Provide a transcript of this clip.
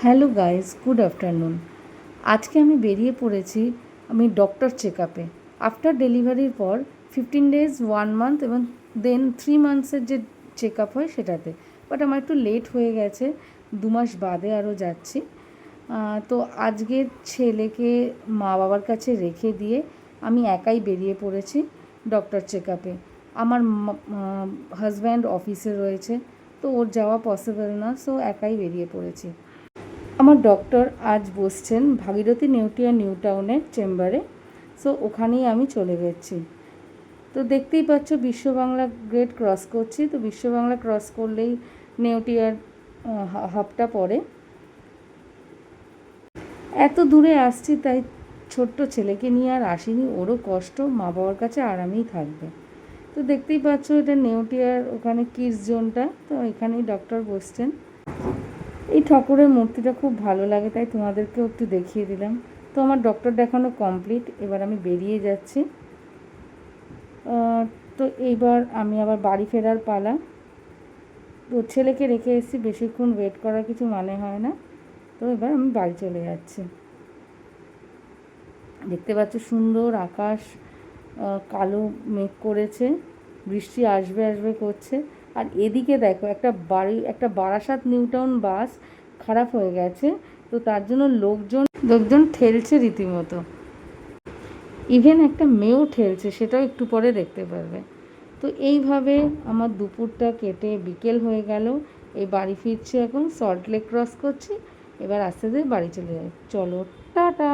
Hello guys, good afternoon. আজকে আমি বেরিয়ে পড়েছি আমি ডক্টর চেক আপে। আফটার ডেলিভারির পর 15 days, 1 month এবং দেন 3 monthsের যে চেক আপ হয় সেটাতে। বাট আমার একটু লেট হয়ে গেছে, 2 মাস বাদে আরও যাচ্ছি। তো আজকে ছেলেকে মা বাবার কাছে রেখে দিয়ে আমি একাই বেরিয়ে পড়েছি ডক্টর চেক আপে। আমার হাজব্যান্ড অফিসে রয়েছে, তো ওর যাওয়া পসিবল না, সো একাই বেরিয়ে পড়েছি। আমার ডক্টর আজ বসছেন ভাগীরথী নেউটিয়া নিউ টাউনের চেম্বারে, সো ওখানেই আমি চলে গেছি। তো দেখতেই পাচ্ছ বিশ্ব বাংলা গেট ক্রস করছি, তো বিশ্ব বাংলা ক্রস করলেই নেউটিয়ার হাবটা পড়ে। এত দূরে আসছি, তাই ছোট্ট ছেলেকে নিয়ে আর আসিনি, ওরও কষ্ট, মা বাবার কাছে আরামেই থাকবে। তো দেখতেই পাচ্ছ এটা নেউটিয়ার ওখানে কিডস জোনটা, তো এখানেই ডক্টর বসছেন। এই ঠাকুরের মূর্তিটা খুব ভালো লাগে, তাই তোমাদেরকেও একটু দেখিয়ে দিলাম। তো আমার ডক্টর দেখানো কমপ্লিট, এবার আমি বেরিয়ে যাচ্ছি। তো এইবার আমি আবার বাড়ি ফেরার পালা। তো ছেলেকে রেখে এসেছি, বেশিক্ষণ ওয়েট করার কিছু মানে হয় না, তো এবার আমি বাড়ি চলে যাচ্ছি। দেখতে পাচ্ছ সুন্দর আকাশ, কালো মেঘ করেছে, বৃষ্টি আসবে আসবে করছে। আর এদিকে দেখো একটা বারাসাত নিউ টাউন বাস খারাপ হয়ে গেছে, তো তার জন্য লোকজন ঠেলছে রীতিমতো। ইভেন একটা মেয়েও ঠেলছে, সেটাও একটু পরে দেখতে পারবে। তো এইভাবে আমার দুপুরটা কেটে বিকেল হয়ে গেল। এই বাড়ি ফিরছি, এখন সল্ট লেক ক্রস করছি, এবার আস্তে আস্তে বাড়ি চলে যাই। চলো, টাটা।